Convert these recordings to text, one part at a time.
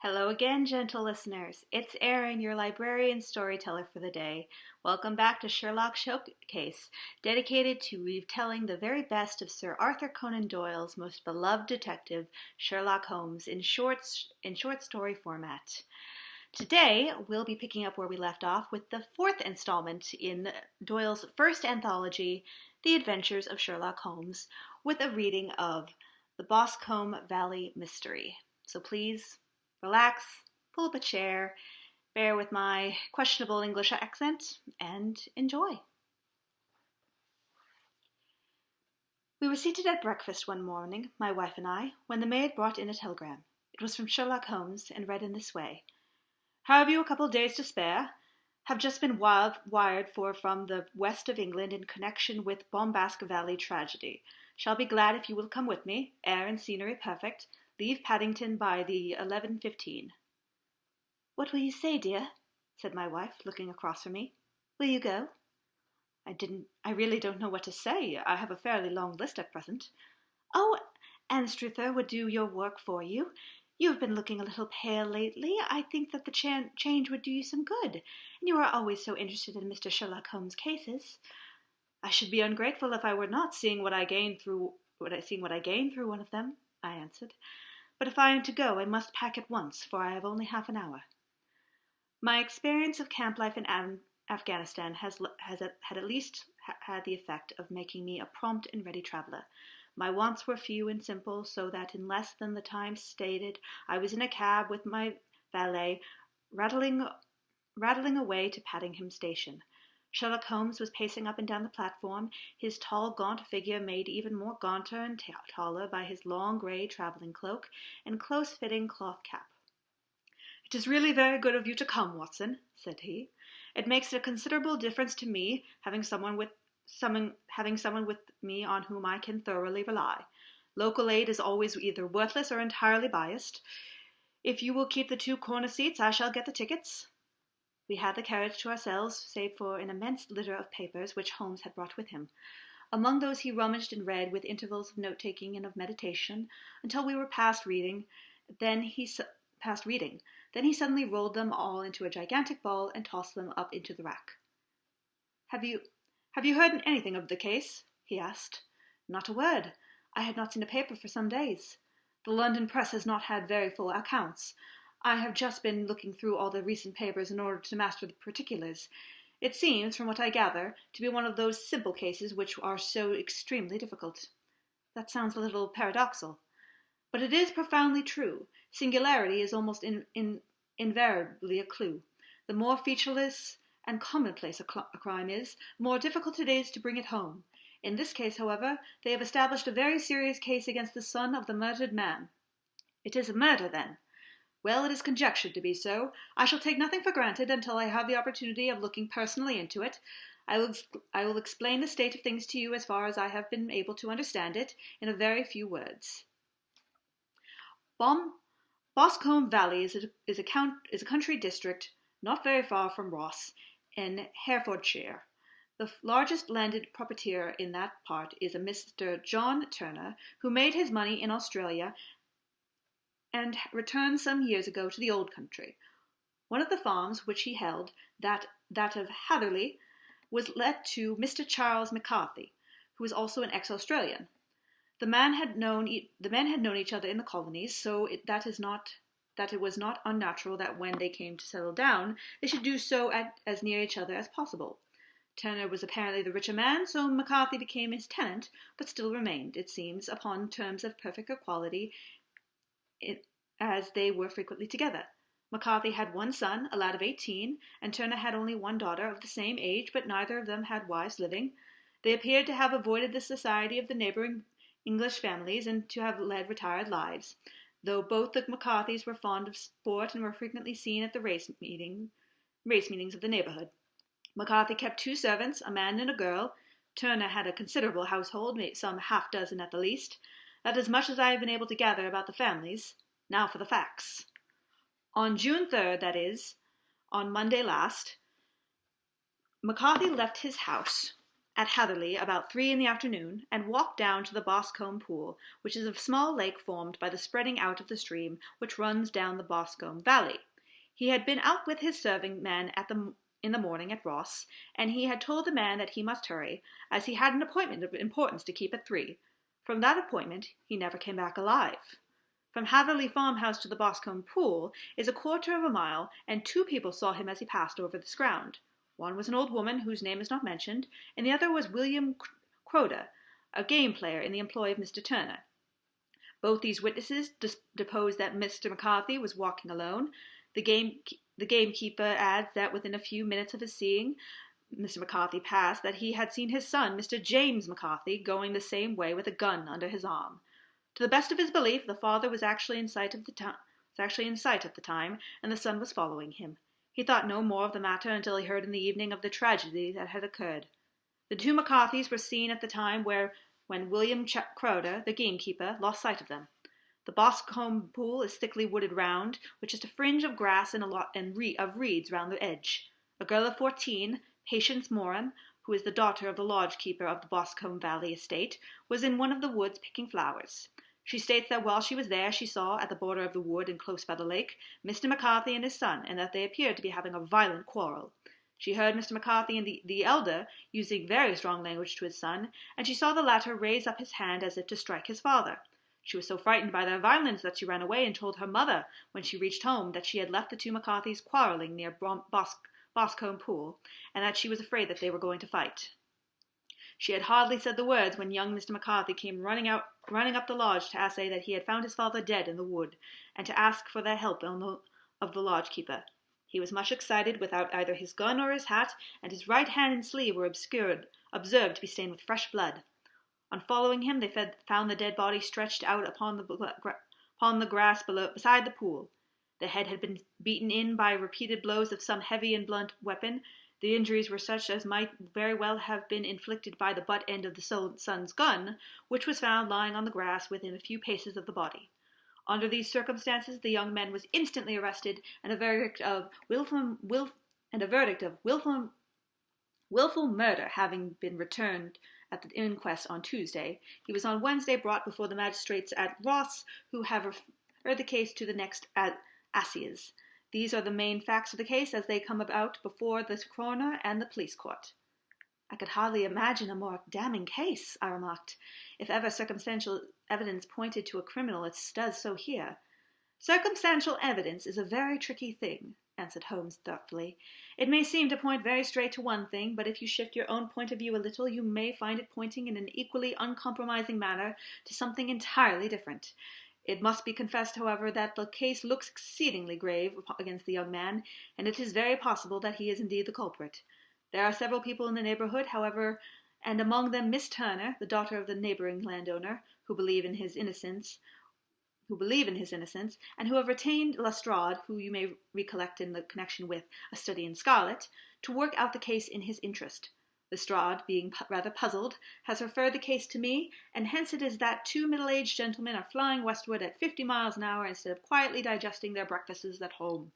Hello again, gentle listeners. It's Erin, your librarian storyteller for the day. Welcome back to Sherlock Showcase, dedicated to retelling the very best of Sir Arthur Conan Doyle's most beloved detective, Sherlock Holmes, in short story format. Today, we'll be picking up where we left off with the fourth installment in Doyle's first anthology, The Adventures of Sherlock Holmes, with a reading of The Boscome Valley Mystery. So please relax, pull up a chair, bear with my questionable English accent, and enjoy. We were seated at breakfast one morning, my wife and I, when the maid brought in a telegram. It was from Sherlock Holmes, and read in this way. Have you a couple of days to spare? Have just been wired for from the west of England in connection with Boscome Valley tragedy. Shall be glad if you will come with me. Air and scenery perfect. Leave Paddington by the 11:15. What will you say, dear? Said my wife, looking across from me. Will you go? I really don't know what to say. I have a fairly long list at present. Oh, Anstruther would do your work for you. You have been looking a little pale lately. I think that the change would do you some good. And you are always so interested in Mr. Sherlock Holmes' cases. I should be ungrateful if I were not seeing what I gain through one of them, I answered. But if I am to go, I must pack at once, for I have only half an hour. My experience of camp life in Afghanistan has at least had the effect of making me a prompt and ready traveler. My wants were few and simple, so that in less than the time stated, I was in a cab with my valet, rattling away to Paddingham Station. Sherlock Holmes was pacing up and down the platform, his tall, gaunt figure made even more gaunter and taller by his long grey travelling cloak and close-fitting cloth cap. It is really very good of you to come, Watson, said he. It makes a considerable difference to me having someone with me on whom I can thoroughly rely. Local aid is always either worthless or entirely biased. If you will keep the 2 corner seats, I shall get the tickets. We had the carriage to ourselves, save for an immense litter of papers which Holmes had brought with him. Among those he rummaged and read, with intervals of note-taking and of meditation, until we were past reading. Then he suddenly rolled them all into a gigantic ball and tossed them up into the rack. Have you heard anything of the case? He asked. Not a word. I had not seen a paper for some days. The London press has not had very full accounts. I have just been looking through all the recent papers in order to master the particulars. It seems, from what I gather, to be one of those simple cases which are so extremely difficult. That sounds a little paradoxal. But it is profoundly true. Singularity is almost invariably a clue. The more featureless and commonplace a crime is, the more difficult it is to bring it home. In this case, however, they have established a very serious case against the son of the murdered man. It is a murder, then? Well, it is conjectured to be so. I shall take nothing for granted until I have the opportunity of looking personally into it. I will explain the state of things to you as far as I have been able to understand it, in a very few words. Boscome Valley is a country district not very far from Ross, in Herefordshire. The largest landed proprietor in that part is a Mr. John Turner, who made his money in Australia and returned some years ago to the old country. One of the farms which he held, that of Hatherley, was let to Mr. Charles McCarthy, who was also an ex-Australian. The men had known each other in the colonies, so that it was not unnatural that when they came to settle down, they should do so as near each other as possible. Turner was apparently the richer man, so McCarthy became his tenant, but still remained, it seems, upon terms of perfect equality, as they were frequently together. McCarthy had one son, a lad of 18, and Turner had only one daughter of the same age, but neither of them had wives living. They appeared to have avoided the society of the neighbouring English families and to have led retired lives, though both the McCarthys were fond of sport and were frequently seen at the race meetings of the neighbourhood. McCarthy kept 2 servants, a man and a girl. Turner had a considerable household, some half-dozen at the least. That is much as I have been able to gather about the families. Now for the facts. On June 3rd, that is, on Monday last, McCarthy left his house at Hatherley about 3 in the afternoon and walked down to the Boscome pool, which is a small lake formed by the spreading out of the stream which runs down the Boscome valley. He had been out with his serving man in the morning at Ross, and he had told the man that he must hurry, as he had an appointment of importance to keep at 3. From that appointment he never came back alive. From Hatherley farmhouse to the Boscombe pool is a quarter of a mile, and 2 people saw him as he passed over this ground. One was an old woman whose name is not mentioned, and the other was William Crowder, a game player in the employ of Mr. Turner. Both these witnesses deposed that Mr. McCarthy was walking alone. The gamekeeper adds that within a few minutes of his seeing Mr. McCarthy pass, that he had seen his son, Mr. James McCarthy, going the same way with a gun under his arm. To the best of his belief, the father was actually in sight at the time, and the son was following him. He thought no more of the matter until he heard in the evening of the tragedy that had occurred. The 2 McCarthys were seen at the time when William Crowder, the gamekeeper, lost sight of them. The Boscombe pool is thickly wooded round, with just a fringe of grass and of reeds round the edge. A girl of 14, Patience Moran, who is the daughter of the lodge-keeper of the Boscombe Valley estate, was in one of the woods picking flowers. She states that while she was there, she saw, at the border of the wood and close by the lake, Mr. McCarthy and his son, and that they appeared to be having a violent quarrel. She heard Mr. McCarthy and the elder using very strong language to his son, and she saw the latter raise up his hand as if to strike his father. She was so frightened by their violence that she ran away and told her mother, when she reached home, that she had left the 2 McCarthys quarreling near Boscombe pool, and that she was afraid that they were going to fight. She had hardly said the words when young Mr. McCarthy came running up the lodge to say that he had found his father dead in the wood, and to ask for the help of the lodge-keeper. He was much excited, without either his gun or his hat, and his right hand and sleeve were observed to be stained with fresh blood. On following him, they found the dead body stretched out upon the grass beside the pool. The head had been beaten in by repeated blows of some heavy and blunt weapon. The injuries were such as might very well have been inflicted by the butt end of the son's gun, which was found lying on the grass within a few paces of the body. Under these circumstances, the young man was instantly arrested, and a verdict of willful murder having been returned at the inquest on Tuesday, he was on Wednesday brought before the magistrates at Ross, who have referred the case to the next assize. These are the main facts of the case as they come about before the coroner and the police court. I could hardly imagine a more damning case, I remarked. If ever circumstantial evidence pointed to a criminal, it does so here. Circumstantial evidence is a very tricky thing, answered Holmes thoughtfully. It may seem to point very straight to one thing, but if you shift your own point of view a little, you may find it pointing in an equally uncompromising manner to something entirely different. It must be confessed, however, that the case looks exceedingly grave against the young man, and it is very possible that he is indeed the culprit. There are several people in the neighborhood, however, and among them Miss Turner, the daughter of the neighboring landowner, who believe in his innocence, and who have retained Lestrade, who you may recollect in the connection with A Study in Scarlet, to work out the case in his interest. Lestrade, being rather puzzled, has referred the case to me, and hence it is that 2 middle-aged gentlemen are flying westward at 50 miles an hour instead of quietly digesting their breakfasts at home.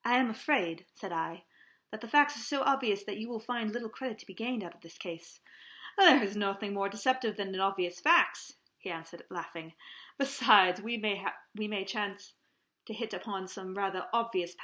I am afraid, said I, that the facts are so obvious that you will find little credit to be gained out of this case. There is nothing more deceptive than obvious facts, he answered, laughing. Besides, we may chance to hit upon some rather obvious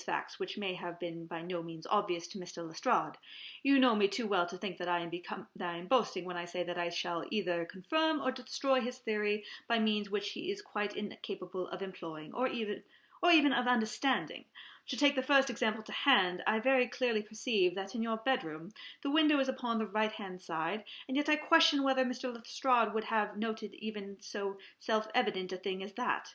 facts which may have been by no means obvious to Mr. Lestrade. You know me too well to think that I am boasting when I say that I shall either confirm or destroy his theory by means which he is quite incapable of employing, or even of understanding. To take the first example to hand, I very clearly perceive that in your bedroom the window is upon the right-hand side, and yet I question whether Mr. Lestrade would have noted even so self-evident a thing as that.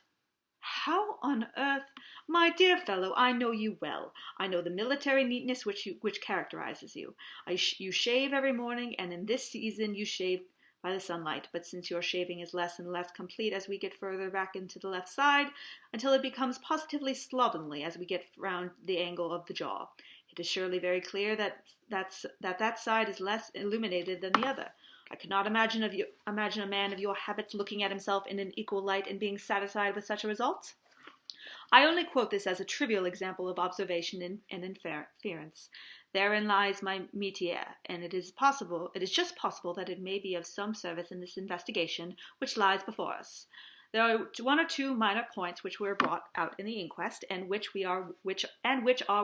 How on earth? My dear fellow, I know you well. I know the military neatness which characterizes you. You shave every morning, and in this season you shave by the sunlight, but since your shaving is less and less complete as we get further back into the left side, until it becomes positively slovenly as we get round the angle of the jaw, it is surely very clear that side is less illuminated than the other. I could not imagine a man of your habits looking at himself in an equal light and being satisfied with such a result. I only quote this as a trivial example of observation and inference. Therein lies my métier, and it is just possible that it may be of some service in this investigation which lies before us. There are one or two minor points which were brought out in the inquest, and which are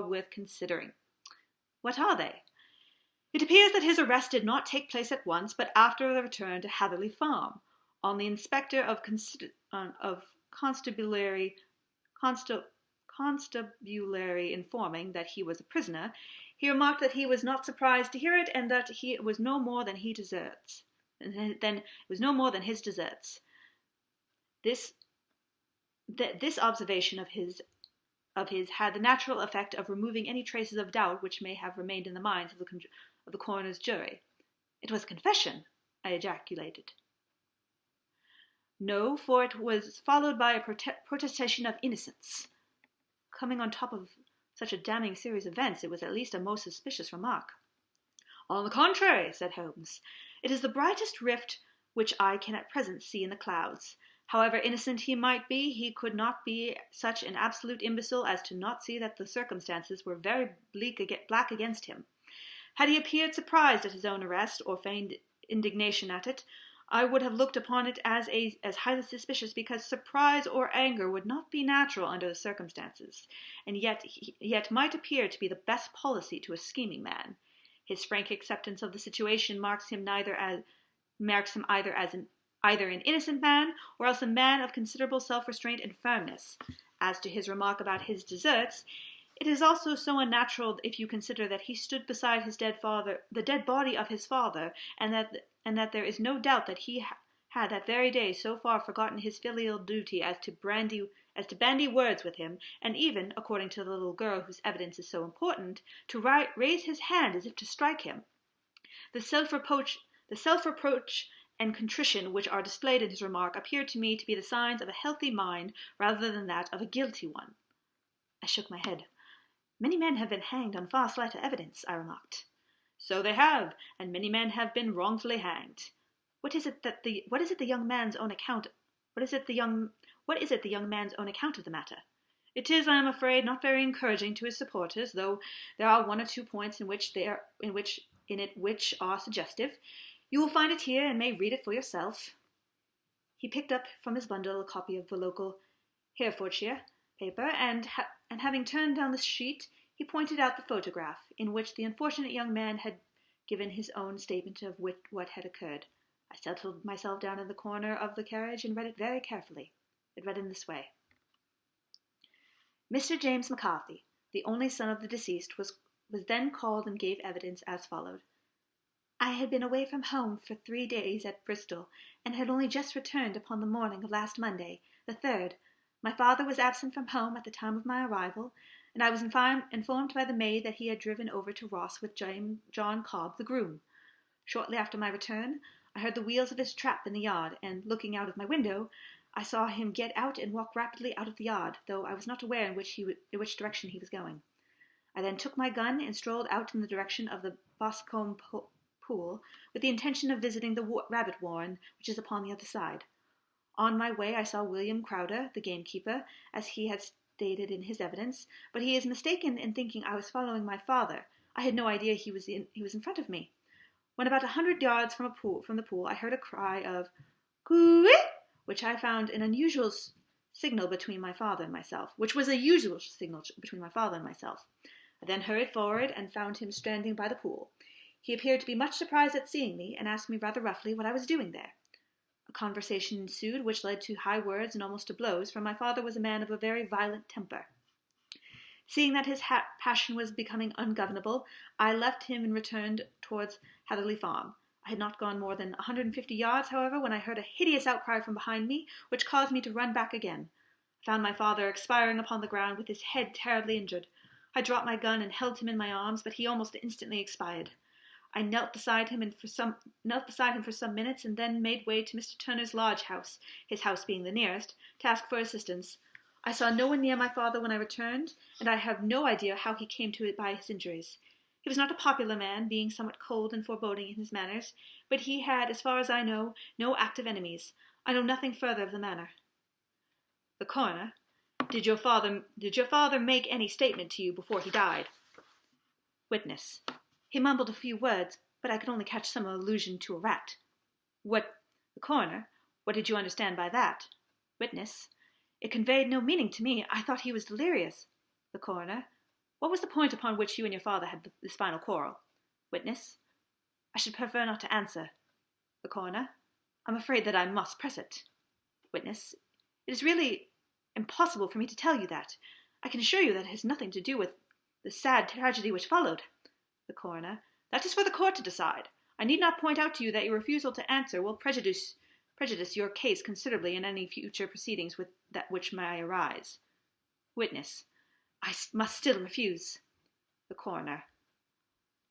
worth considering. What are they? It appears that his arrest did not take place at once, but after the return to Hatherley Farm. On the inspector of constabulary informing that he was a prisoner, he remarked that he was not surprised to hear it, and that it was no more than his deserts. This observation of his had the natural effect of removing any traces of doubt which may have remained in the minds of the coroner's jury. It was a confession, I ejaculated. No, for it was followed by a protestation of innocence. Coming on top of such a damning series of events, it was at least a most suspicious remark. On the contrary, said Holmes, it is the brightest rift which I can at present see in the clouds. However innocent he might be, he could not be such an absolute imbecile as to not see that the circumstances were very black against him. Had he appeared surprised at his own arrest, or feigned indignation at it, I would have looked upon it as highly suspicious, because surprise or anger would not be natural under the circumstances, and yet might appear to be the best policy to a scheming man. His frank acceptance of the situation marks him either as an innocent man, or else a man of considerable self-restraint and firmness. As to his remark about his deserts, it is also so unnatural if you consider that he stood beside the dead body of his father, and that there is no doubt that he had that very day so far forgotten his filial duty as to bandy words with him, and even, according to the little girl whose evidence is so important, to raise his hand as if to strike him. The self-reproach and contrition which are displayed in his remark appear to me to be the signs of a healthy mind rather than that of a guilty one. I shook my head. Many men have been hanged on far slighter evidence, I remarked. So they have, and many men have been wrongfully hanged. What is it the young man's own account of the matter? It is, I am afraid, not very encouraging to his supporters, though there are one or two points which are suggestive. You will find it here, and may read it for yourself. He picked up from his bundle a copy of the local Herefordshire paper, and having turned down the sheet, he pointed out the photograph, in which the unfortunate young man had given his own statement of what had occurred. I settled myself down in the corner of the carriage and read it very carefully. It read in this way. Mr. James McCarthy, the only son of the deceased, was then called and gave evidence as followed. I had been away from home for 3 days at Bristol, and had only just returned upon the morning of last Monday, the 3rd. My father was absent from home at the time of my arrival, and I was informed by the maid that he had driven over to Ross with John Cobb, the groom. Shortly after my return, I heard the wheels of his trap in the yard, and, looking out of my window, I saw him get out and walk rapidly out of the yard, though I was not aware in which direction he was going. I then took my gun and strolled out in the direction of the Boscome pool, with the intention of visiting the rabbit warren, which is upon the other side. On my way I saw William Crowder, the gamekeeper, as he had stated in his evidence, but he is mistaken in thinking I was following my father. I had no idea he was in front of me. When about 100 yards from the pool, I heard a cry of "Coo-ee!" which I found an unusual signal between my father and myself. I then hurried forward and found him standing by the pool. He appeared to be much surprised at seeing me, and asked me rather roughly what I was doing there. A conversation ensued, which led to high words and almost to blows, for my father was a man of a very violent temper. Seeing that his passion was becoming ungovernable, I left him and returned towards Hatherley Farm. I had not gone more than 150 yards, however, when I heard a hideous outcry from behind me, which caused me to run back again. I found my father expiring upon the ground, with his head terribly injured. I dropped my gun and held him in my arms, but he almost instantly expired. I knelt beside him for some minutes, and then made way to Mr. Turner's lodge house, his house being the nearest, to ask for assistance. I saw no one near my father when I returned, and I have no idea how he came to it by his injuries. He was not a popular man, being somewhat cold and foreboding in his manners, but he had, as far as I know, no active enemies. I know nothing further of the matter. The coroner: Did your father make any statement to you before he died? Witness. He mumbled a few words, but I could only catch some allusion to a rat. The coroner. What did you understand by that? Witness. It conveyed no meaning to me. I thought he was delirious. The coroner. What was the point upon which you and your father had this final quarrel? Witness. I should prefer not to answer. The coroner. I'm afraid that I must press it. Witness. It is really impossible for me to tell you that. I can assure you that it has nothing to do with the sad tragedy which followed. The coroner. That is for the court to decide. I need not point out to you that your refusal to answer will prejudice your case considerably in any future proceedings which may arise. Witness. I must still refuse. The coroner.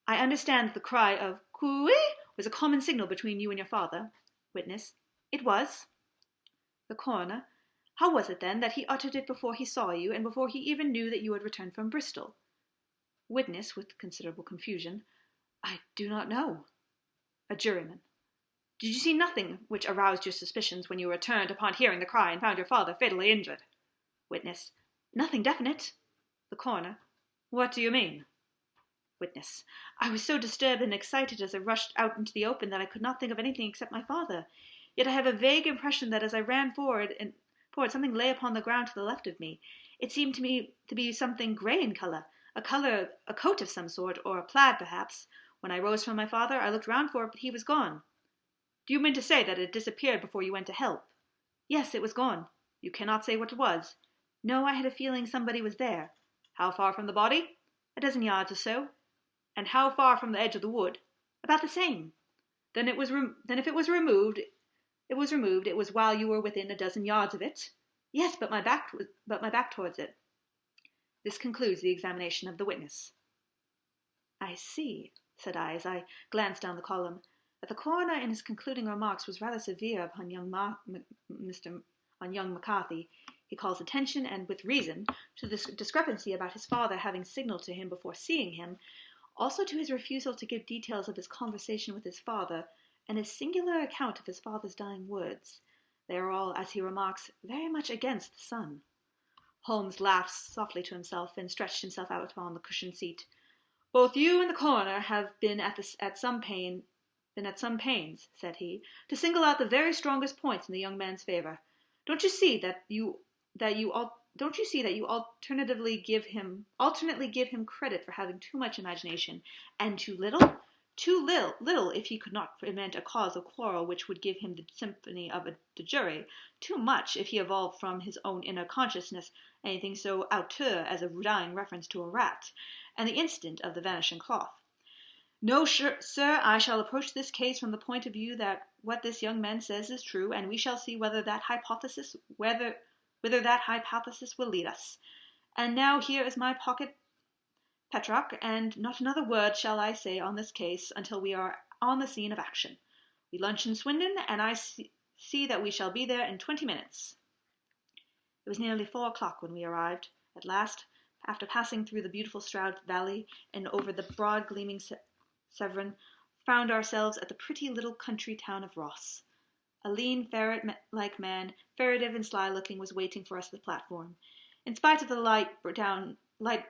I understand that the cry of "Cooey" was a common signal between you and your father. Witness. It was. The coroner. How was it, then, that he uttered it before he saw you, and before he even knew that you had returned from Bristol? Witness, with considerable confusion. I do not know. A juryman. Did you see nothing which aroused your suspicions when you returned upon hearing the cry and found your father fatally injured? Witness. Nothing definite. The coroner. What do you mean? Witness. I was so disturbed and excited as I rushed out into the open that I could not think of anything except my father. Yet I have a vague impression that as I ran forward, something lay upon the ground to the left of me. It seemed to me to be something grey in colour, a coat of some sort, or a plaid perhaps. When I rose from my father, I looked round for it, but he was gone. Do you mean to say that it disappeared before you went to help? Yes, it was gone. You cannot say what it was. No, I had a feeling somebody was there. How far from the body? 12 yards or so. And how far from the edge of the wood? About the same. Then if it was removed, it was while you were within 12 yards of it. Yes, but my back towards it. This concludes the examination of the witness. I see, said I, as I glanced down the column, that the coroner in his concluding remarks was rather severe upon young McCarthy. He calls attention, and with reason, to the discrepancy about his father having signalled to him before seeing him, also to his refusal to give details of his conversation with his father, and his singular account of his father's dying words. They are all, as he remarks, very much against the son. Holmes laughed softly to himself, and stretched himself out upon the cushioned seat. Both you and the coroner have been at some pains, said he, to single out the very strongest points in the young man's favour. Don't you see that you alternately give him credit for having too much imagination, and too little? Too little if he could not invent a cause of quarrel which would give him the sympathy of the jury, too much if he evolved from his own inner consciousness anything so auteur as a dying reference to a rat, and the incident of the vanishing cloth. No, sir, I shall approach this case from the point of view that what this young man says is true, and we shall see whither that hypothesis will lead us. And now here is my pocket Petrock, and not another word shall I say on this case until we are on the scene of action. We lunch in Swindon, and I see that we shall be there in 20 minutes. It was nearly 4 o'clock when we arrived. At last, after passing through the beautiful Stroud Valley and over the broad gleaming Severn, found ourselves at the pretty little country town of Ross. A lean, ferret-like man, furtive and sly-looking, was waiting for us at the platform. In spite of the light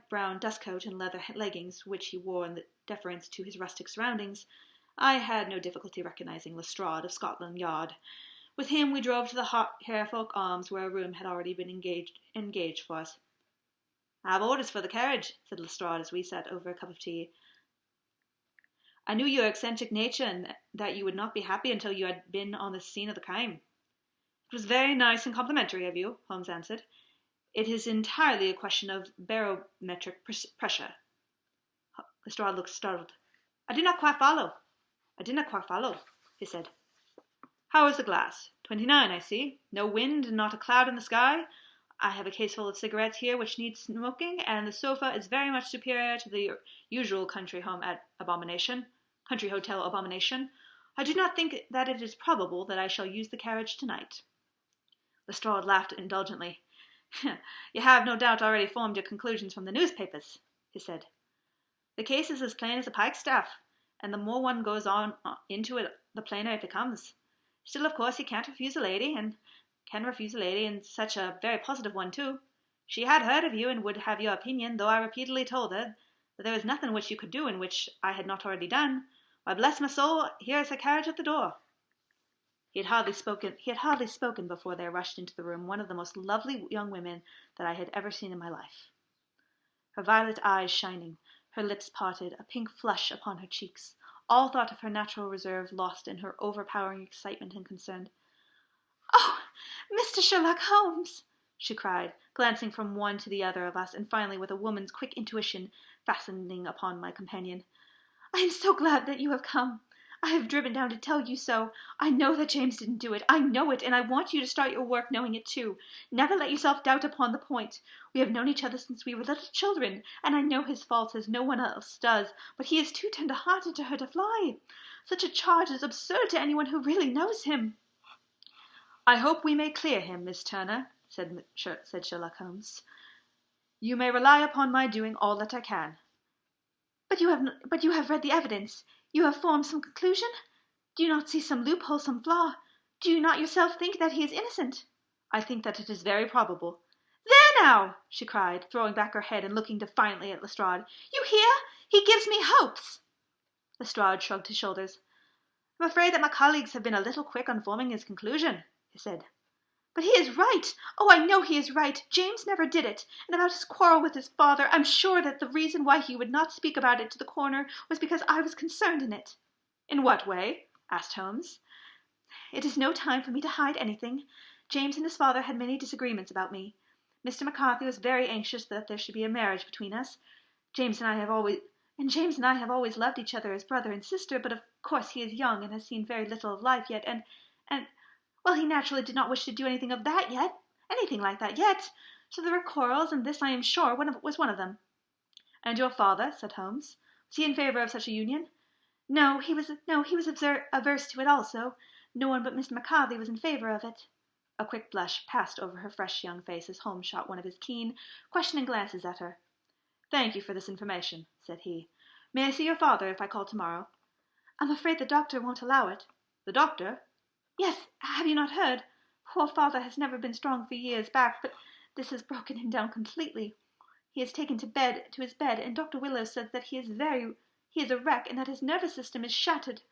brown dust coat and leather leggings which he wore in deference to his rustic surroundings, I had no difficulty recognizing Lestrade of Scotland Yard. With him we drove to the Harefolk Arms, where a room had already been engaged for us. "I have orders for the carriage," said Lestrade as we sat over a cup of tea. "I knew your eccentric nature, and that you would not be happy until you had been on the scene of the crime." "It was very nice and complimentary of you," Holmes answered. "It is entirely a question of barometric pressure." Lestrade looked startled. I did not quite follow, he said. "How is the glass? 29, I see. No wind and not a cloud in the sky. I have a case full of cigarettes here which need smoking, and the sofa is very much superior to the usual country hotel abomination. I do not think that it is probable that I shall use the carriage tonight." Lestrade laughed indulgently. "You have no doubt already formed your conclusions from the newspapers," he said. "The case is as plain as a pikestaff, and the more one goes on into it, the plainer it becomes. Still, of course, he can't refuse a lady, and such a very positive one, too. She had heard of you, and would have your opinion, though I repeatedly told her but there is nothing which you could do in which I had not already done. Why, bless my soul, here is a carriage at the door." He had hardly spoken before there rushed into the room one of the most lovely young women that I had ever seen in my life. Her violet eyes shining, her lips parted, a pink flush upon her cheeks, all thought of her natural reserve lost in her overpowering excitement and concern. "Oh, Mr. Sherlock Holmes!" she cried, glancing from one to the other of us, and finally, with a woman's quick intuition, fastening upon my companion. "I am so glad that you have come. I have driven down to tell you so. I know that James didn't do it. I know it, and I want you to start your work knowing it too. Never let yourself doubt upon the point. We have known each other since we were little children, and I know his faults as no one else does, but he is too tender-hearted to hurt a fly. Such a charge is absurd to anyone who really knows him." "I hope we may clear him, Miss Turner," said Sherlock Holmes. "You may rely upon my doing all that I can." But you have read the evidence. You have formed some conclusion? Do you not see some loophole, some flaw? Do you not yourself think that he is innocent?" "I think that it is very probable." "There now!" she cried, throwing back her head and looking defiantly at Lestrade. "You hear? He gives me hopes!" Lestrade shrugged his shoulders. "I'm afraid that my colleagues have been a little quick on forming his conclusion," he said. "But he is right! Oh, I know he is right! James never did it. And about his quarrel with his father, I'm sure that the reason why he would not speak about it to the coroner was because I was concerned in it." "In what way?" asked Holmes. "It is no time for me to hide anything. James and his father had many disagreements about me. Mr. McCarthy was very anxious that there should be a marriage between us. James and I have always loved each other as brother and sister, but of course he is young and has seen very little of life yet, and well, he naturally did not wish to do anything like that yet. So there were quarrels, and this, I am sure, was one of them." "And your father," said Holmes, "was he in favour of such a union?" No, he was averse to it also. No one but Mr. McCarthy was in favour of it." A quick blush passed over her fresh young face as Holmes shot one of his keen, questioning glances at her. "Thank you for this information," said he. "May I see your father if I call tomorrow?" "I'm afraid the doctor won't allow it." "The doctor?" "Yes, have you not heard? Poor father has never been strong for years back, but this has broken him down completely. He is taken to his bed, and Dr. Willows says that he is a wreck, and that his nervous system is shattered.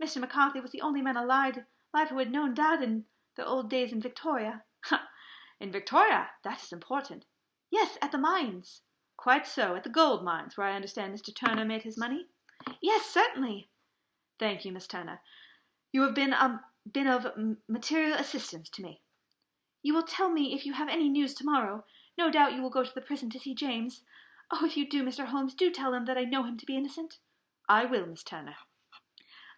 Mr. McCarthy was the only man alive who had known Dad in the old days in Victoria." "In Victoria? That is important." "Yes, at the mines." "Quite so, at the gold mines, where I understand Mr. Turner made his money?" "Yes, certainly." "Thank you, Miss Turner. You have been of material assistance to me." "You will tell me if you have any news tomorrow. No doubt you will go to the prison to see James. Oh, if you do, Mr. Holmes, do tell him that I know him to be innocent." "I will, Miss Turner."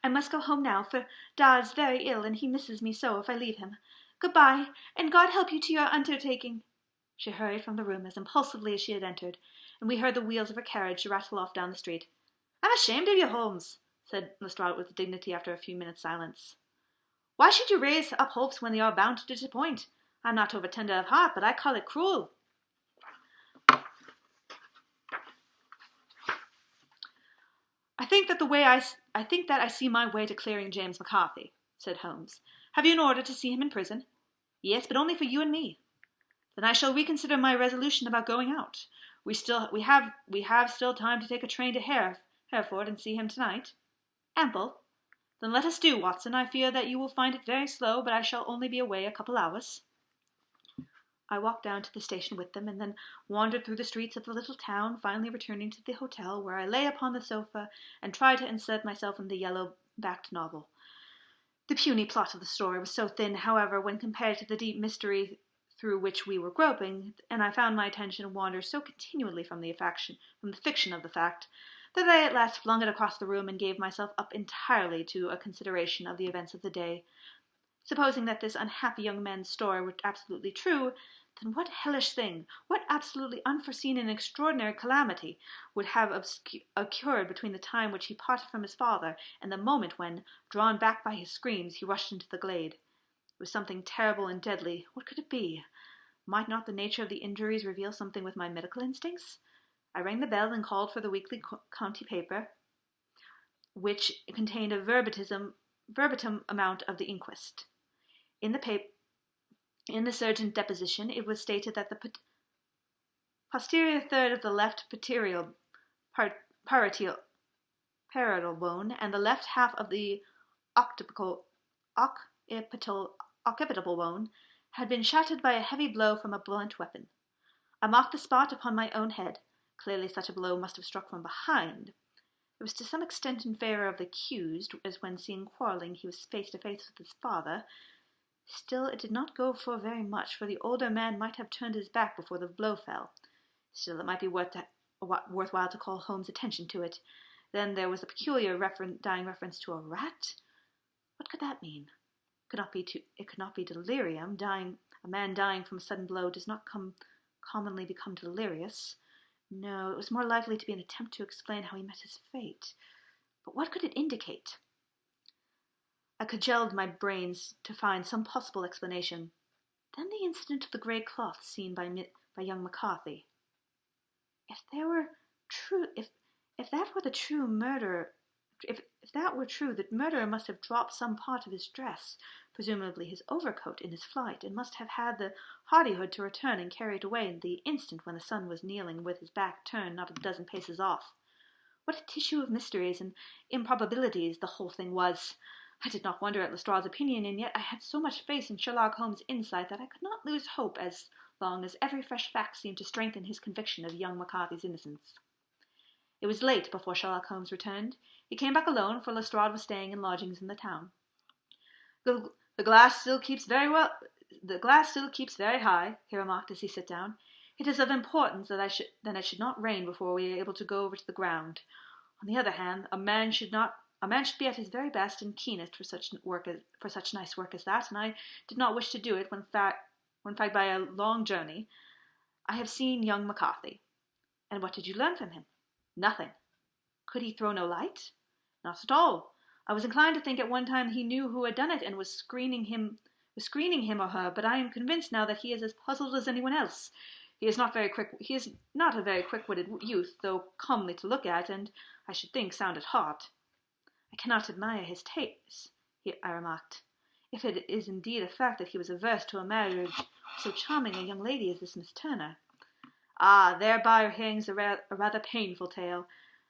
"I must go home now, for Da is very ill, and he misses me so if I leave him. Goodbye, and God help you to your undertaking." She hurried from the room as impulsively as she had entered, and we heard the wheels of her carriage rattle off down the street. "I'm ashamed of you, Holmes," said Lestrade with dignity after a few minutes' silence. "Why should you raise up hopes when they are bound to disappoint? I'm not over tender of heart, but I call it cruel." I think that I see my way to clearing James McCarthy," said Holmes. "Have you an order to see him in prison?" "Yes, but only for you and me." "Then I shall reconsider my resolution about going out. We have still time to take a train to Hereford and see him tonight." "Ample." "Then let us do, Watson. I fear that you will find it very slow, but I shall only be away a couple hours." I walked down to the station with them, and then wandered through the streets of the little town, finally returning to the hotel, where I lay upon the sofa and tried to insert myself in the yellow-backed novel. The puny plot of the story was so thin, however, when compared to the deep mystery through which we were groping, and I found my attention wander so continually from the fiction of the fact, that I at last flung it across the room and gave myself up entirely to a consideration of the events of the day. Supposing that this unhappy young man's story were absolutely true, then what hellish thing, what absolutely unforeseen and extraordinary calamity would have occurred between the time which he parted from his father and the moment when, drawn back by his screams, he rushed into the glade? It was something terrible and deadly. What could it be? Might not the nature of the injuries reveal something with my medical instincts? I rang the bell and called for the weekly county paper, which contained a verbatim account of the inquest. In the surgeon's deposition, it was stated that the posterior third of the left parietal parietal bone, and the left half of the occipital bone had been shattered by a heavy blow from a blunt weapon. I marked the spot upon my own head. Clearly such a blow must have struck from behind. It was to some extent in favour of the accused, as when seen quarrelling he was face to face with his father. Still, it did not go for very much, for the older man might have turned his back before the blow fell. Still, it might be worthwhile to call Holmes' attention to it. Then there was a peculiar dying reference to a rat. What could that mean? It could not be delirium. A man dying from a sudden blow does not commonly become delirious. No, it was more likely to be an attempt to explain how he met his fate. But what could it indicate? I cudgelled my brains to find some possible explanation. Then the incident of the grey cloth seen by young McCarthy. If that were true, the murderer must have dropped some part of his dress, presumably his overcoat, in his flight, and must have had the hardihood to return and carry it away the instant when the son was kneeling with his back turned not a dozen paces off. What a tissue of mysteries and improbabilities the whole thing was! I did not wonder at Lestrade's opinion, and yet I had so much faith in Sherlock Holmes' insight that I could not lose hope as long as every fresh fact seemed to strengthen his conviction of young McCarthy's innocence. It was late before Sherlock Holmes returned. He came back alone, for Lestrade was staying in lodgings in the town. The glass still keeps very high, he remarked as he sat down. It is of importance that it should not rain before we are able to go over to the ground. On the other hand, a man should be at his very best and keenest for such nice work as that, and I did not wish to do it when fagged by a long journey. I have seen young McCarthy. And what did you learn from him? Nothing. Could he throw no light? Not at all. I was inclined to think at one time he knew who had done it and was screening him or her, but I am convinced now that he is as puzzled as anyone else. He is not a very quick-witted youth, though comely to look at, and I should think sound at heart. I cannot admire his tastes, I remarked, if it is indeed a fact that he was averse to a marriage with so charming a young lady as this Miss Turner. Ah, thereby hangs a rather painful tale.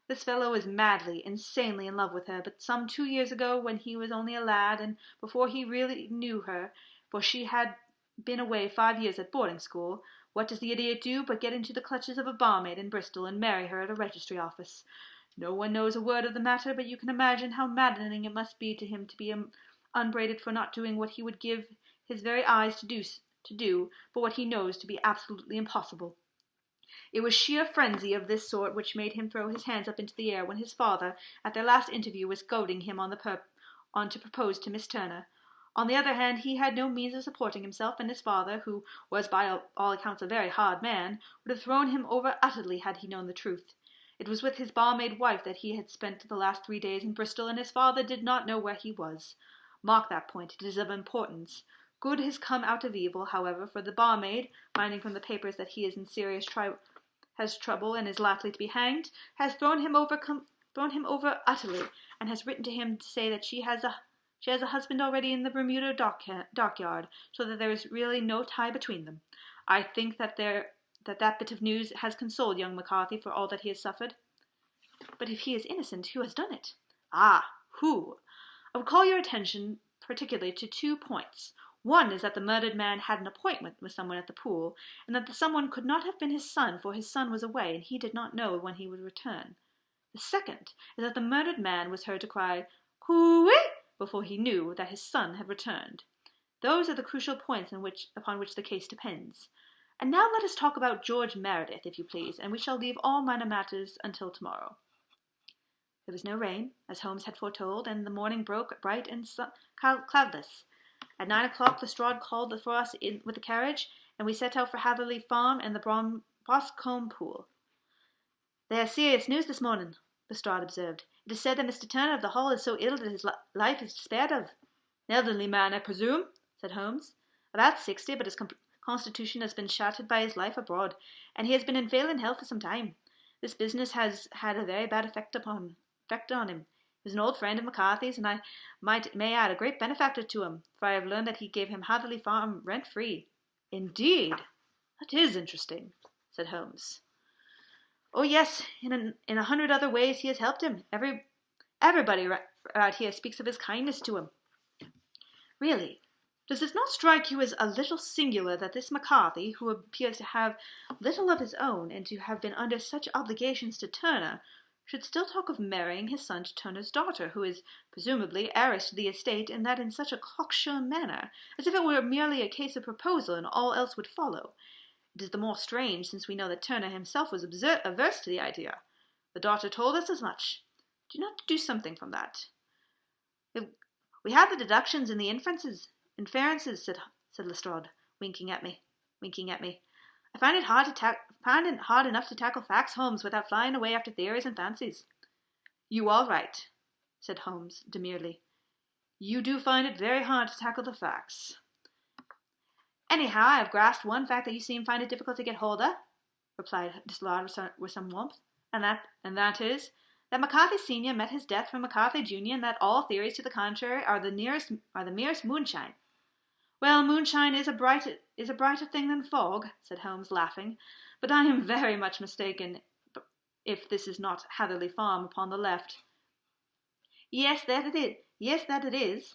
This fellow is madly, insanely in love with her, but some 2 years ago, when he was only a lad, and before he really knew her, for she had been away 5 years at boarding school, what does the idiot do but get into the clutches of a barmaid in Bristol and marry her at a registry office? No one knows a word of the matter, but you can imagine how maddening it must be to him to be upbraided for not doing what he would give his very eyes to do, but what he knows to be absolutely impossible. It was sheer frenzy of this sort which made him throw his hands up into the air when his father, at their last interview, was goading him on to propose to Miss Turner. On the other hand, he had no means of supporting himself, and his father, who was by all accounts a very hard man, would have thrown him over utterly had he known the truth. It was with his barmaid wife that he had spent the last 3 days in Bristol, and his father did not know where he was. Mark that point, it is of importance. Good has come out of evil, however, for the barmaid, finding from the papers that he is in serious trouble and is likely to be hanged, has thrown him over utterly, and has written to him to say that she has a husband already in the Bermuda dockyard, so that there is really no tie between them. I think that bit of news has consoled young McCarthy for all that he has suffered. But if he is innocent, who has done it? Ah, who? I would call your attention particularly to 2 points. One is that the murdered man had an appointment with someone at the pool, and that the someone could not have been his son, for his son was away, and he did not know when he would return. The second is that the murdered man was heard to cry, "Coo-ee!" before he knew that his son had returned. Those are the crucial points upon which the case depends. And now let us talk about George Meredith, if you please, and we shall leave all minor matters until tomorrow. There was no rain, as Holmes had foretold, and the morning broke bright and cloudless. At 9 o'clock Lestrade called for us with the carriage, and we set out for Hatherley Farm and the Boscome pool. "There is serious news this morning," Lestrade observed. "It is said that Mr. Turner of the Hall is so ill that his life is despaired of." "An elderly man, I presume?" said Holmes. "About 60, but his constitution has been shattered by his life abroad, and he has been in failing health for some time. This business has had a very bad effect on him. He was an old friend of McCarthy's, and I may add a great benefactor to him, for I have learned that he gave him Hatherley Farm rent-free." "Indeed? That is interesting," said Holmes. Oh yes, in 100 other ways he has helped him. Everybody out here speaks of his kindness to him. Really, does it not strike you as a little singular that this McCarthy, who appears to have little of his own and to have been under such obligations to Turner, should still talk of marrying his son to Turner's daughter, who is presumably heiress to the estate, and that in such a cocksure manner, as if it were merely a case of proposal and all else would follow? It is the more strange since we know that Turner himself was averse to the idea. The daughter told us as much. Do you not deduce something from that? We have the deductions and the inferences, said Lestrade, winking at me. I find it hard enough to tackle facts, Holmes, without flying away after theories and fancies. You are right, said Holmes demurely. You do find it very hard to tackle the facts. Anyhow, I have grasped one fact that you find it difficult to get hold of, replied Lestrade with some warmth, and that is that McCarthy Sr. met his death from McCarthy Jr., and that all theories to the contrary are the merest moonshine. Well, moonshine is a brighter thing than fog, said Holmes, laughing, but I am very much mistaken if this is not Hatherley Farm upon the left. Yes, that it is.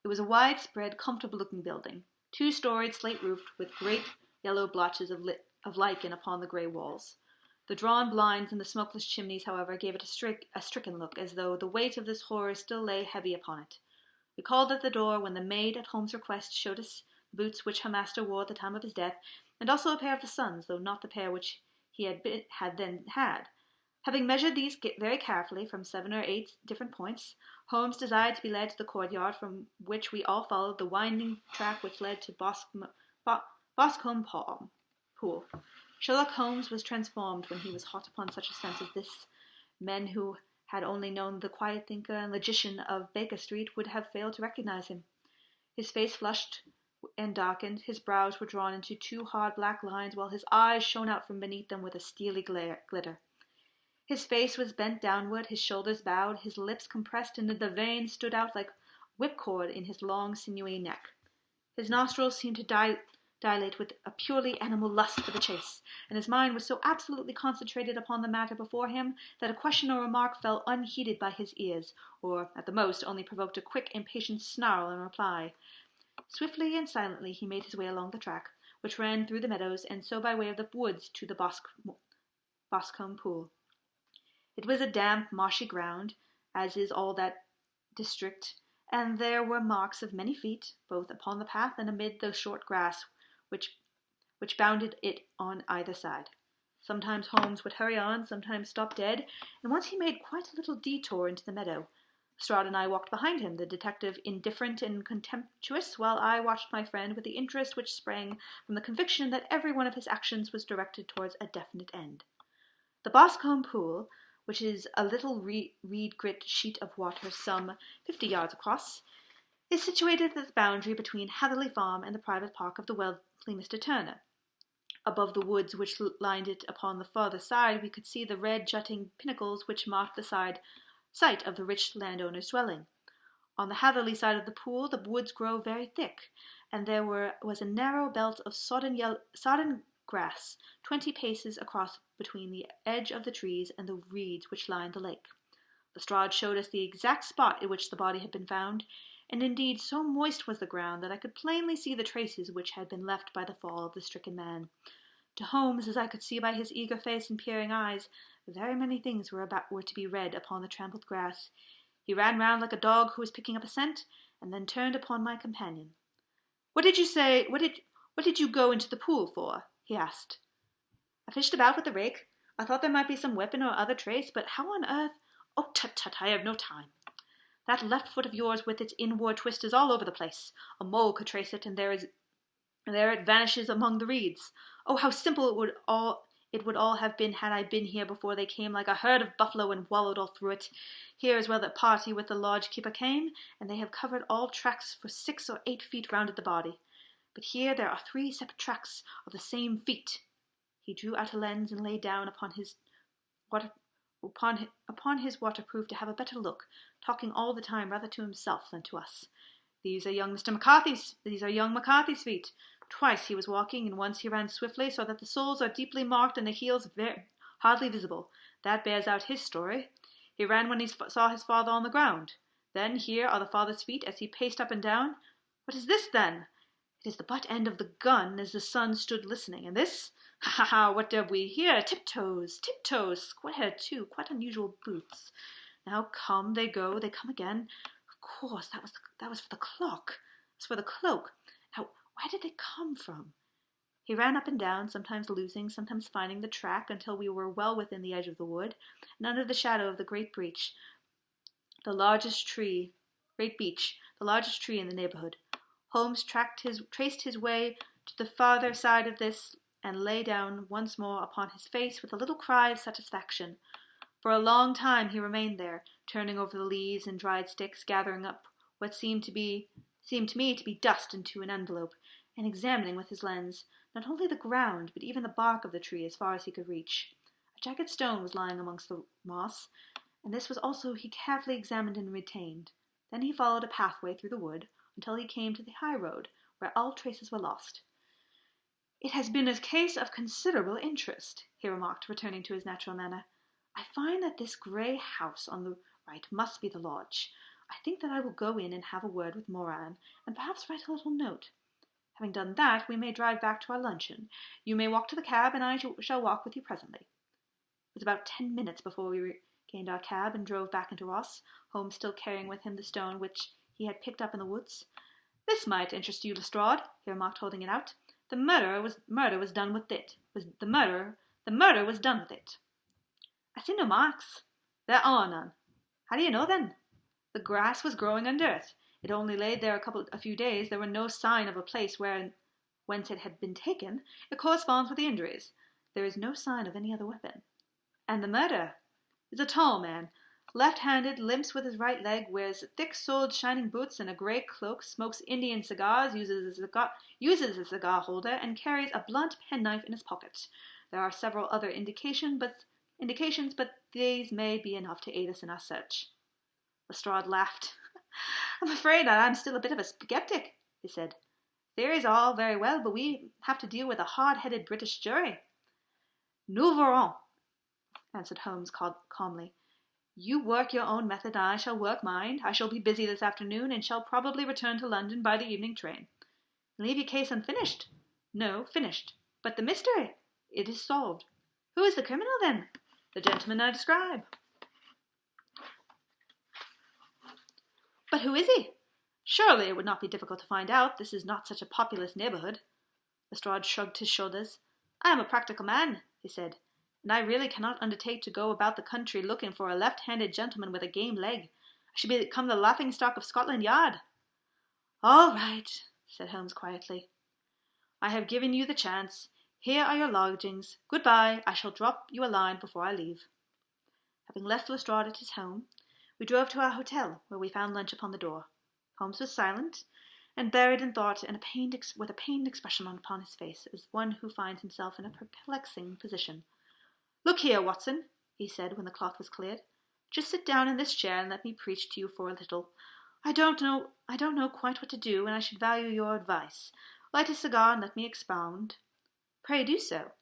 It was a widespread, comfortable-looking building, 2-storied, slate-roofed, with great yellow blotches of lichen upon the grey walls. The drawn blinds and the smokeless chimneys, however, gave it a stricken look, as though the weight of this horror still lay heavy upon it. We called at the door, when the maid, at Holmes' request, showed us the boots which her master wore at the time of his death, and also a pair of the son's, though not the pair which he had then had. Having measured these very carefully from 7 or 8 different points, Holmes desired to be led to the courtyard, from which we all followed the winding track which led to Boscome Pool. Sherlock Holmes was transformed when he was hot upon such a scent as this. Men who had only known the quiet thinker and logician of Baker Street would have failed to recognize him. His face flushed and darkened, his brows were drawn into 2 hard black lines, while his eyes shone out from beneath them with a steely glitter. His face was bent downward, his shoulders bowed, his lips compressed, and the veins stood out like whipcord in his long, sinewy neck. His nostrils seemed to dilate with a purely animal lust for the chase, and his mind was so absolutely concentrated upon the matter before him that a question or remark fell unheeded by his ears, or, at the most, only provoked a quick, impatient snarl in reply. Swiftly and silently he made his way along the track, which ran through the meadows, and so by way of the woods to the Boscombe Pool. It was a damp, marshy ground, as is all that district, and there were marks of many feet, both upon the path and amid the short grass which bounded it on either side. Sometimes Holmes would hurry on, sometimes stop dead, and once he made quite a little detour into the meadow. Lestrade and I walked behind him, the detective indifferent and contemptuous, while I watched my friend with the interest which sprang from the conviction that every one of his actions was directed towards a definite end. The Boscombe Pool, which is a little reed-grit sheet of water some 50 yards across, is situated at the boundary between Hatherley Farm and the private park of the wealthy Mr. Turner. Above the woods which lined it upon the farther side, we could see the red jutting pinnacles which marked the site of the rich landowner's dwelling. On the Hatherley side of the pool, the woods grow very thick, and there was a narrow belt of sodden grass 20 paces across between the edge of the trees and the reeds which lined the lake. Lestrade showed us the exact spot at which the body had been found, and indeed so moist was the ground that I could plainly see the traces which had been left by the fall of the stricken man. To Holmes, as I could see by his eager face and peering eyes, very many things were to be read upon the trampled grass. He ran round like a dog who was picking up a scent, and then turned upon my companion. What did you say? What did you go into the pool for? He asked. I fished about with the rake. I thought there might be some weapon or other trace, but how on earth— Oh, tut, I have no time. That left foot of yours with its inward twist is all over the place. A mole could trace it, and there it vanishes among the reeds. Oh, how simple it would all have been had I been here before they came like a herd of buffalo and wallowed all through it. Here is where the party with the lodge keeper came, and they have covered all tracks for 6 or 8 feet round at the body. But here there are 3 separate tracks of the same feet. He drew out a lens and lay down upon his waterproof to have a better look, talking all the time rather to himself than to us. These are young McCarthy's feet. Twice he was walking, and once he ran swiftly, so that the soles are deeply marked and the heels hardly visible. That bears out his story. He ran when he saw his father on the ground. Then here are the father's feet as he paced up and down. What is this, then? It is the butt end of the gun as the son stood listening. And this? Ha ha ha, what have we here? Tiptoes, square too, quite unusual boots. Now come, they go, they come again. Of course, that was for the clock. As for the cloak. Now, where did they come from? He ran up and down, sometimes losing, sometimes finding the track, until we were well within the edge of the wood, and under the shadow of the great beech, the largest tree in the neighborhood. Holmes traced his way to the farther side of this, and lay down once more upon his face with a little cry of satisfaction. For a long time he remained there, turning over the leaves and dried sticks, gathering up what seemed to me to be dust into an envelope, and examining with his lens not only the ground, but even the bark of the tree as far as he could reach. A jagged stone was lying amongst the moss, and this was also he carefully examined and retained. Then he followed a pathway through the wood until he came to the high road, where all traces were lost. "It has been a case of considerable interest," he remarked, returning to his natural manner. "I find that this grey house on the right must be the lodge. I think that I will go in and have a word with Moran, and perhaps write a little note. Having done that, we may drive back to our luncheon. You may walk to the cab, and I shall walk with you presently." It was about 10 minutes before we regained our cab and drove back into Ross, Holmes still carrying with him the stone which he had picked up in the woods. "This might interest you, Lestrade," he remarked, holding it out. The murder was done with it. The murder was done with it." "I see no marks." "There are none." "How do you know, then?" "The grass was growing under it. It only laid there a few days. There were no sign of a place whence it had been taken. It corresponds with the injuries. There is no sign of any other weapon." "And the murderer?" "Is a tall man, left-handed, limps with his right leg, wears thick-soled shining boots and a grey cloak, smokes Indian cigars, uses a cigar holder, and carries a blunt penknife in his pocket. There are several other indications, but these may be enough to aid us in our search." Lestrade laughed. "I'm afraid that I'm still a bit of a skeptic," he said. "Theories are all very well, but we have to deal with a hard-headed British jury." "Nous verrons," answered Holmes calmly. "You work your own method, and I shall work mine. I shall be busy this afternoon, and shall probably return to London by the evening train." "Leave your case unfinished?" "No, finished. But the mystery?" "It is solved." "Who is the criminal, then?" "The gentleman I describe." "But who is he? Surely it would not be difficult to find out. This is not such a populous neighborhood." Lestrade shrugged his shoulders. "I am a practical man," he said, "and I really cannot undertake to go about the country looking for a left-handed gentleman with a game leg. I should become the laughing-stock of Scotland Yard." "All right," said Holmes quietly. "I have given you the chance. Here are your lodgings. Goodbye. I shall drop you a line before I leave." Having left Lestrade at his home, we drove to our hotel, where we found lunch upon the door. Holmes was silent, and buried in thought, and with a pained expression upon his face, as one who finds himself in a perplexing position. "Look here, Watson," he said, when the cloth was cleared. "Just sit down in this chair and let me preach to you for a little. I don't know quite what to do, and I should value your advice. Light a cigar and let me expound." "Pray do so."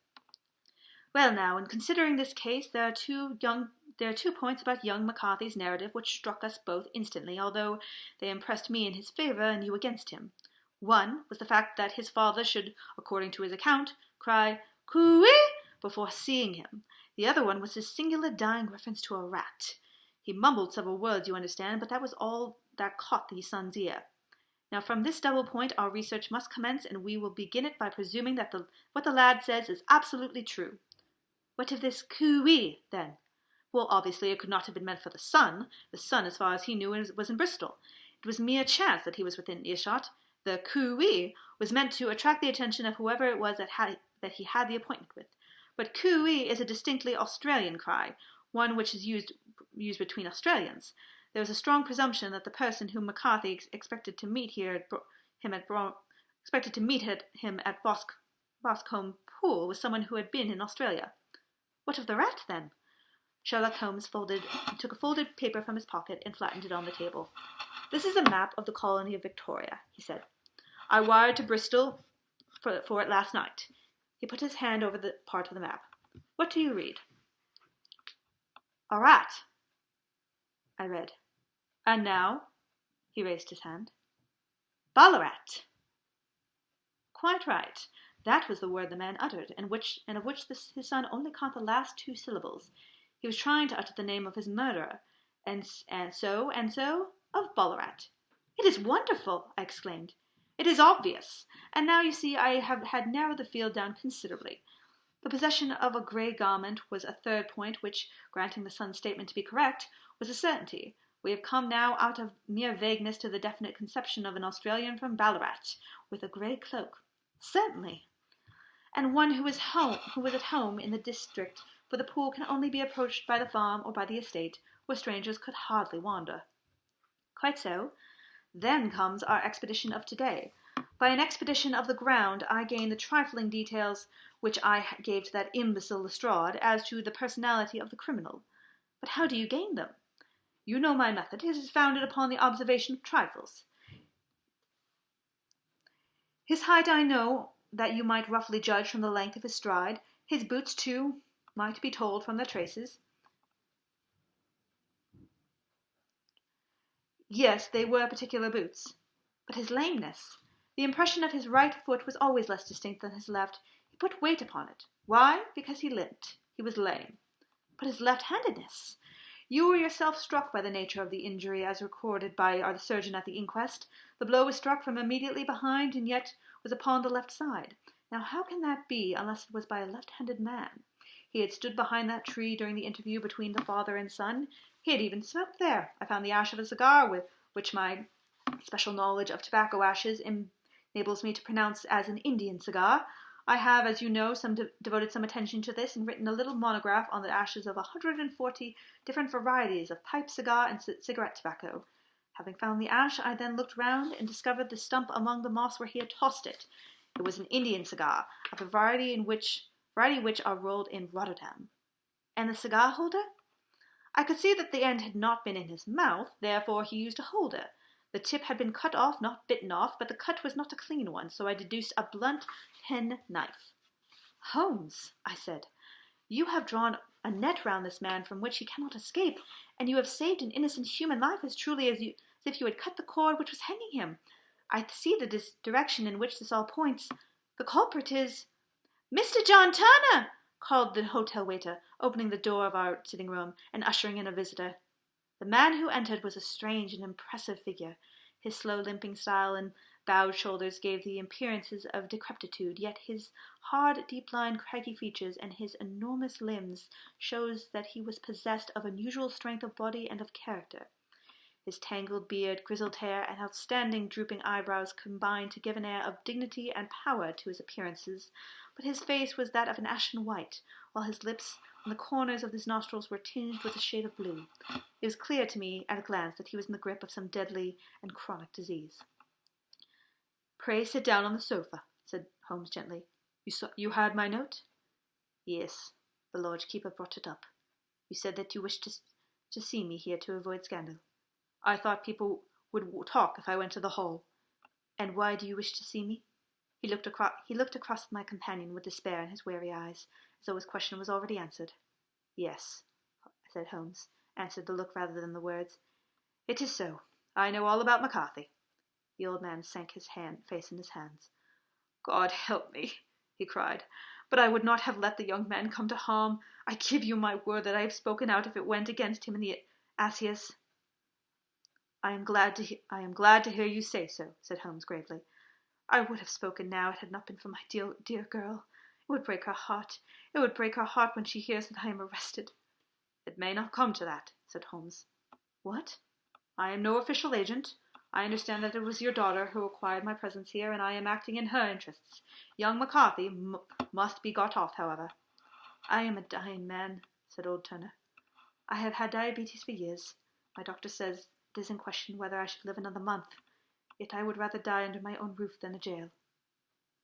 "Well, now, in considering this case, there are two points about young McCarthy's narrative which struck us both instantly, although they impressed me in his favor and you against him. One was the fact that his father should, according to his account, cry "Coo-ee" before seeing him. The other one was his singular dying reference to a rat. He mumbled several words, you understand, but that was all that caught the son's ear. Now, from this double point our research must commence, and we will begin it by presuming that what the lad says is absolutely true." "What of this coo-ee, then?" "Well, obviously it could not have been meant for the son. The son, as far as he knew, was in Bristol. It was mere chance that he was within earshot. The coo-ee was meant to attract the attention of whoever it was that he had the appointment with. But coo-ee is a distinctly Australian cry, one which is used between Australians. There is a strong presumption that the person whom McCarthy expected to meet him at Boscome Pool was someone who had been in Australia." "What of the rat, then?" Sherlock Holmes took a folded paper from his pocket and flattened it on the table. "This is a map of the colony of Victoria," he said. "I wired to Bristol for it last night." He put his hand over the part of the map. "What do you read?" A rat, I read. And now? He raised his hand. Ballarat. Quite right. That was the word the man uttered, and of which his son only caught the last two syllables. He was trying to utter the name of his murderer, and so, of Ballarat. It is wonderful, I exclaimed. It is obvious, and now you see I have had narrowed the field down considerably. The possession of a grey garment was a third point, which, granting the son's statement to be correct, was a certainty. We have come now out of mere vagueness to the definite conception of an Australian from Ballarat, with a grey cloak. Certainly. And one who was at home in the district, for the pool can only be approached by the farm or by the estate, where strangers could hardly wander. Quite so. Then comes our expedition of today. By an expedition of the ground, I gain the trifling details which I gave to that imbecile Lestrade as to the personality of the criminal. But how do you gain them? You know my method. It is founded upon the observation of trifles. His height I know that you might roughly judge from the length of his stride. His boots, too, might be told from their traces. Yes, they were particular boots. But his lameness. The impression of his right foot was always less distinct than his left. He put weight upon it. Why? Because he limped. He was lame. But his left-handedness. You were yourself struck by the nature of the injury as recorded by our surgeon at the inquest. The blow was struck from immediately behind, and yet was upon the left side. Now how can that be, unless it was by a left-handed man? He had stood behind that tree during the interview between the father and son. He had even smoked there. I found the ash of a cigar, which my special knowledge of tobacco ashes enables me to pronounce as an Indian cigar. I have, as you know, devoted some attention to this and written a little monograph on the ashes of 140 different varieties of pipe, cigar, and cigarette tobacco. Having found the ash, I then looked round and discovered the stump among the moss where he had tossed it. It was an Indian cigar, of a variety which are rolled in Rotterdam. And the cigar holder? I could see that the end had not been in his mouth, therefore he used a holder. The tip had been cut off, not bitten off, but the cut was not a clean one, so I deduced a blunt pen-knife. Holmes, I said, you have drawn a net round this man from which he cannot escape, and you have saved an innocent human life as truly as if you had cut the cord which was hanging him. I see the direction in which this all points. The culprit is— Mr. John Turner! Called the hotel waiter, opening the door of our sitting room and ushering in a visitor. The man who entered was a strange and impressive figure. His slow limping style and bowed shoulders gave the appearances of decrepitude, yet his hard, deep-lined, craggy features and his enormous limbs shows that he was possessed of unusual strength of body and of character. His tangled beard, grizzled hair, and outstanding drooping eyebrows combined to give an air of dignity and power to his appearances, but his face was that of an ashen white, while his lips and the corners of his nostrils were tinged with a shade of blue. It was clear to me at a glance that he was in the grip of some deadly and chronic disease. "Pray sit down on the sofa," said Holmes gently. You heard my note?" "Yes, the Lord Keeper brought it up. You said that you wished to see me here to avoid scandal." "I thought people would talk if I went to the hall." "And why do you wish to see me?" He looked across at my companion with despair in his weary eyes, as though his question was already answered. "Yes," said Holmes, answered the look rather than the words. "It is so. I know all about McCarthy." The old man sank his face in his hands. "God help me," he cried. "But I would not have let the young man come to harm. I give you my word that I have spoken out if it went against him in the Assizes." I am glad to hear you say so," said Holmes gravely. "I would have spoken now it had not been for my dear girl. It would break her heart. It would break her heart when she hears that I am arrested." "It may not come to that," said Holmes. "What?" "I am no official agent. I understand that it was your daughter who required my presence here, and I am acting in her interests. Young McCarthy must be got off, however." "I am a dying man," said old Turner. "I have had diabetes for years. My doctor says it is in question whether I should live another month. Yet I would rather die under my own roof than a jail."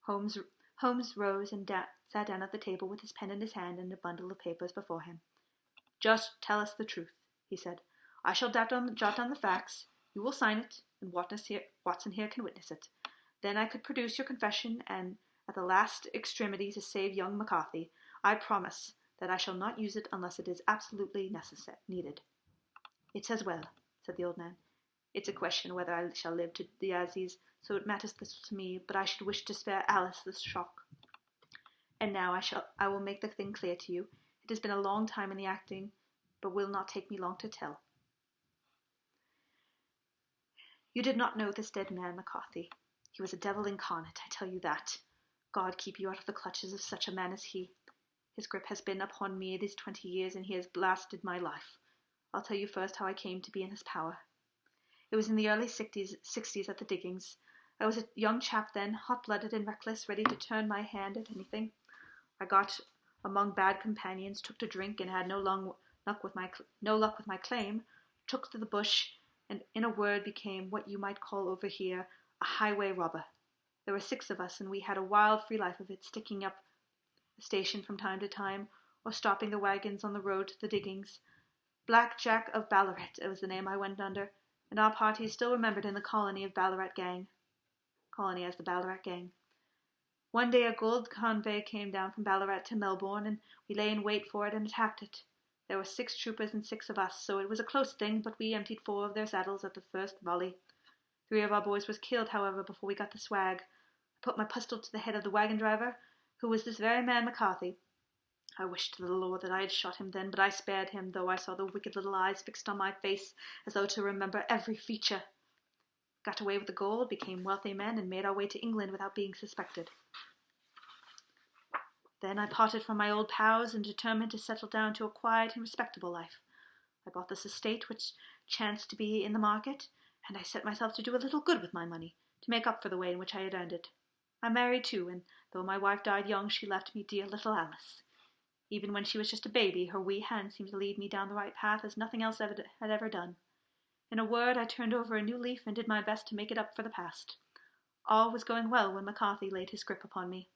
Holmes rose and sat down at the table with his pen in his hand and a bundle of papers before him. "Just tell us the truth," he said. "I shall jot down the facts. You will sign it, and Watson here can witness it. Then I could produce your confession, and, at the last extremity to save young McCarthy, I promise that I shall not use it unless it is absolutely needed." "It's as well," said the old man. "It's a question whether I shall live to the Assizes, so it matters little to me, but I should wish to spare Alice this shock. And now I will make the thing clear to you. It has been a long time in the acting, but will not take me long to tell. You did not know this dead man, McCarthy. He was a devil incarnate, I tell you that. God keep you out of the clutches of such a man as he. His grip has been upon me these 20 years, and he has blasted my life. I'll tell you first how I came to be in his power. It was in the early 60s at the diggings. I was a young chap then, hot-blooded and reckless, ready to turn my hand at anything. I got among bad companions, took to drink, and had no luck with my claim, took to the bush, and in a word became what you might call over here a highway robber. There were 6 of us, and we had a wild free life of it, sticking up the station from time to time, or stopping the wagons on the road to the diggings. Black Jack of Ballarat was the name I went under, and our party is still remembered in the colony as the Ballarat Gang. One day a gold convoy came down from Ballarat to Melbourne, and we lay in wait for it and attacked it. There were 6 troopers and 6 of us, so it was a close thing, but we emptied 4 of their saddles at the first volley. 3 of our boys was killed, however, before we got the swag. I put my pistol to the head of the wagon driver, who was this very man McCarthy. I wished to the Lord that I had shot him then, but I spared him, though I saw the wicked little eyes fixed on my face, as though to remember every feature. Got away with the gold, became wealthy men, and made our way to England without being suspected. Then I parted from my old pals and determined to settle down to a quiet and respectable life. I bought this estate, which chanced to be in the market, and I set myself to do a little good with my money, to make up for the way in which I had earned it. I married too, and though my wife died young, she left me dear little Alice. Even when she was just a baby, her wee hand seemed to lead me down the right path as nothing else had ever done. In a word, I turned over a new leaf and did my best to make it up for the past. All was going well when McCarthy laid his grip upon me.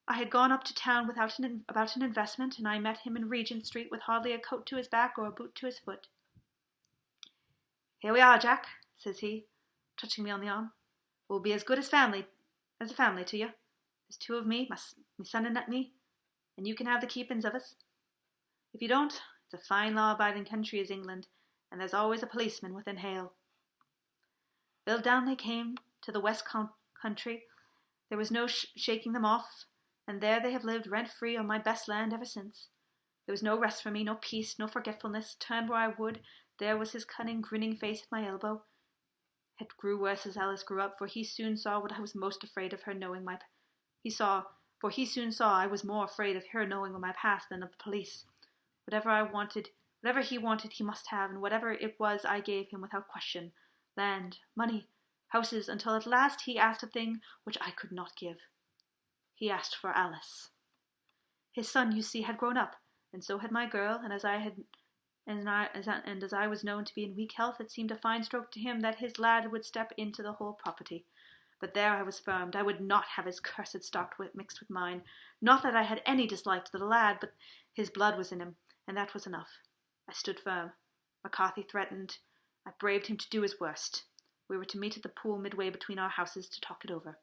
I had gone up to town about an investment, and I met him in Regent Street with hardly a coat to his back or a boot to his foot. "Here we are, Jack," says he, touching me on the arm. "We'll be as good as a family to you. There's 2 of me, my son and me, and you can have the keepings of us. If you don't, it's a fine law-abiding country is England, and there's always a policeman within hail." Well, down they came to the West Country. There was no shaking them off, and there they have lived rent-free on my best land ever since. There was no rest for me, no peace, no forgetfulness. Turn where I would, there was his cunning, grinning face at my elbow. It grew worse as Alice grew up, for he soon saw what I was most afraid of her knowing he soon saw I was more afraid of her knowing my past than of the police. Whatever he wanted, he must have, and whatever it was, I gave him without question. Land, money, houses, until at last he asked a thing which I could not give. He asked for Alice. His son, you see, had grown up, and so had my girl, and as I was known to be in weak health, it seemed a fine stroke to him that his lad would step into the whole property. But there I was firm. I would not have his cursed stock mixed with mine. Not that I had any dislike to the lad, but his blood was in him, and that was enough. I stood firm. McCarthy threatened. I braved him to do his worst. We were to meet at the pool midway between our houses to talk it over.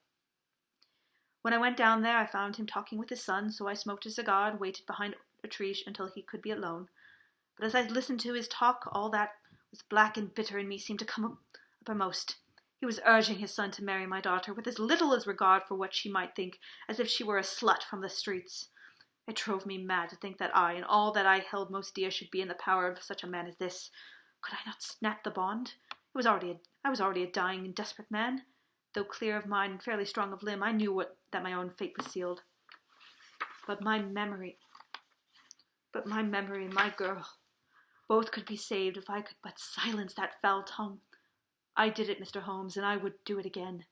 When I went down there, I found him talking with his son, so I smoked a cigar and waited behind a tree until he could be alone. But as I listened to his talk, all that was black and bitter in me seemed to come uppermost. He was urging his son to marry my daughter with as little as regard for what she might think, as if she were a slut from the streets. It drove me mad to think that I, and all that I held most dear, should be in the power of such a man as this. Could I not snap the bond? I was already a dying and desperate man. Though clear of mind and fairly strong of limb, I knew that my own fate was sealed. But my memory and my girl, both could be saved if I could but silence that foul tongue. I did it, Mr. Holmes, and I would do it again.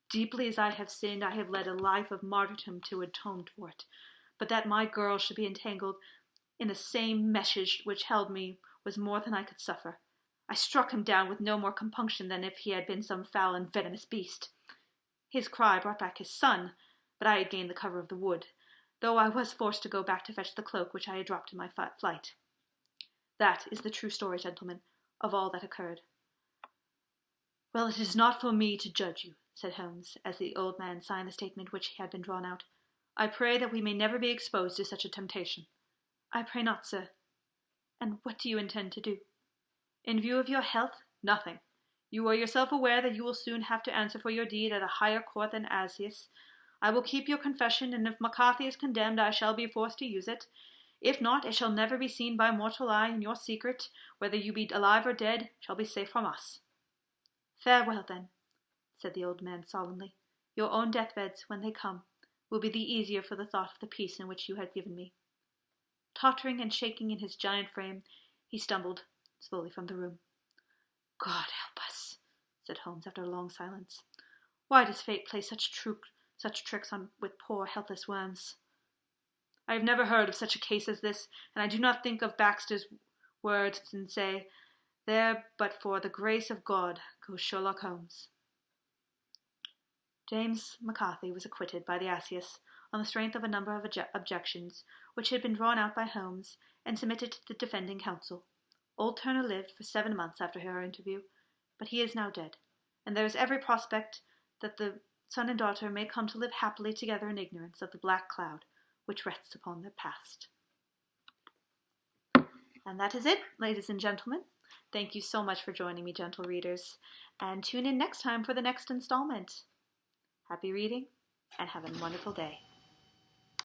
Deeply as I have sinned, I have led a life of martyrdom to atone for it. But that my girl should be entangled in the same meshes which held me was more than I could suffer. I struck him down with no more compunction than if he had been some foul and venomous beast. His cry brought back his son, but I had gained the cover of the wood, though I was forced to go back to fetch the cloak which I had dropped in my flight. That is the true story, gentlemen, of all that occurred. Well, it is not for me to judge you, said Holmes, as the old man signed the statement which had been drawn out. I pray that we may never be exposed to such a temptation." "I pray not, sir." "And what do you intend to do?" "In view of your health, nothing. You are yourself aware that you will soon have to answer for your deed at a higher court than Asius. I will keep your confession, and if McCarthy is condemned, I shall be forced to use it. If not, it shall never be seen by mortal eye, and your secret, whether you be alive or dead, shall be safe from us." "Farewell, then," said the old man solemnly. "Your own deathbeds, when they come, will be the easier for the thought of the peace in which you have given me." Tottering and shaking in his giant frame, he stumbled slowly from the room. "God help us," said Holmes after a long silence. "Why does fate play such tricks with poor helpless worms? I have never heard of such a case as this, and I do not think of Baxter's words and say, 'There, but for the grace of God, goes Sherlock Holmes.'" James McCarthy was acquitted by the Asius on the strength of a number of objections which had been drawn out by Holmes and submitted to the defending counsel. Old Turner lived for 7 months after her interview, but he is now dead, and there is every prospect that the son and daughter may come to live happily together in ignorance of the black cloud which rests upon their past. And that is it, ladies and gentlemen. Thank you so much for joining me, gentle readers, and tune in next time for the next installment. Happy reading, and have a wonderful day.